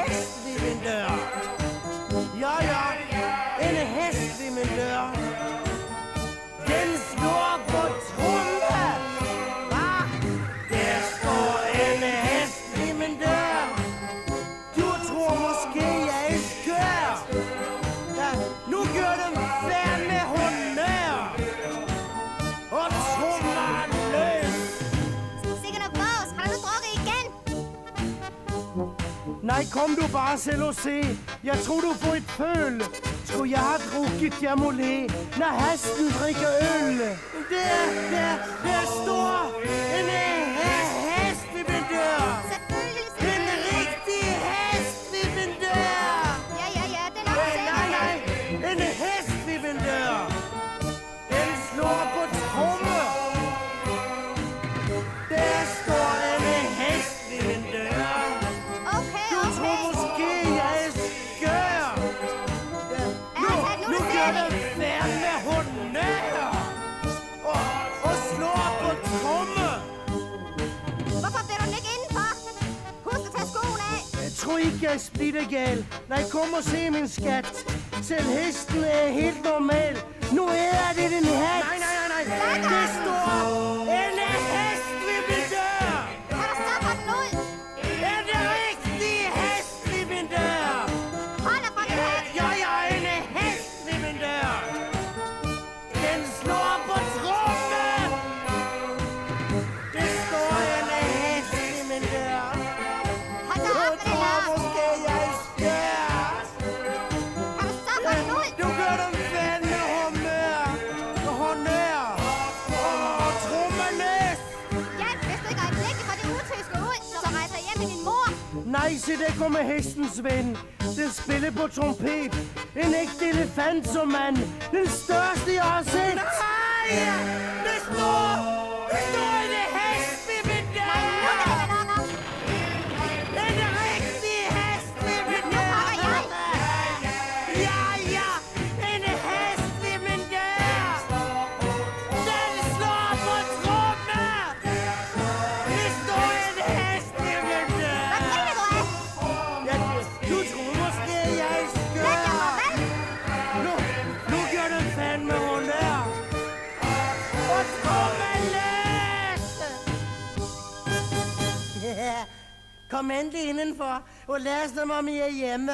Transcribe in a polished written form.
hest ved min dør. Ja, en hest ved min dør. Den slår på tromme. Hva? Der står en hest ved min dør. Du tror måske, jeg er skør. Ja, nu gør dem fandme honør. Og trommeren løs. Sikkert noget bås. Har du nu drukket igen? Nej, kom du bare selv og se. Jeg tror du får et føl. Skulle jeg have drukket jamolé, når hesten drikker øl? Der står en hest ved min dør. Selvfølgelig. En rigtig hest ved min dør. Ja, den er også Nej, en hest ved min dør. Den slår på tromme. Der står en hest ved min dør. Okay. Du tror måske, jeg er skør. Nu gør det fandme honør. Og slår på tromme. Hvorfor bliver du ikke indenfor? Husk at tage skoen af. Jeg tror ikke, jeg er splittegal. Nej, kom og se min skat. Selv hesten er helt normal. Nu er det den hat. Nej. Det står en hest ved min dør. Kan du stoppe den ud? En rigtig hest ved min dør. Hold dig fra den hat. Ja, en hest ved min dør. Den slår på tromme. Det står en hest ved min dør. Hold dig op med det tror her. måske, jeg er skør. Kan du stoppe den ud? Du gør dem fandme honør. Og trommeløs. Hjælp, hvis du ikke øjeblikkeligt får det utøske ud, så rejser jeg hjem med din mor. Nej, se der kommer hestens ven. Den spiller på trompet. En ægte elefant som mand. Den største jeg har set. Nej! Det står en hest ved min dør. Nu kan det være nok om. En rigtig hest ved min Nu dør. kommer jeg. Ja, en hest ved min dør. Den slår på tromme. Det står en hest ved min dør. Hvad griner du af? Ja, du tror måske, jeg er skør. Lad dig mig vel? Nu gør den fandme honør. Og trommeløs. Kom endelig indenfor, og lad os, når I er hjemme.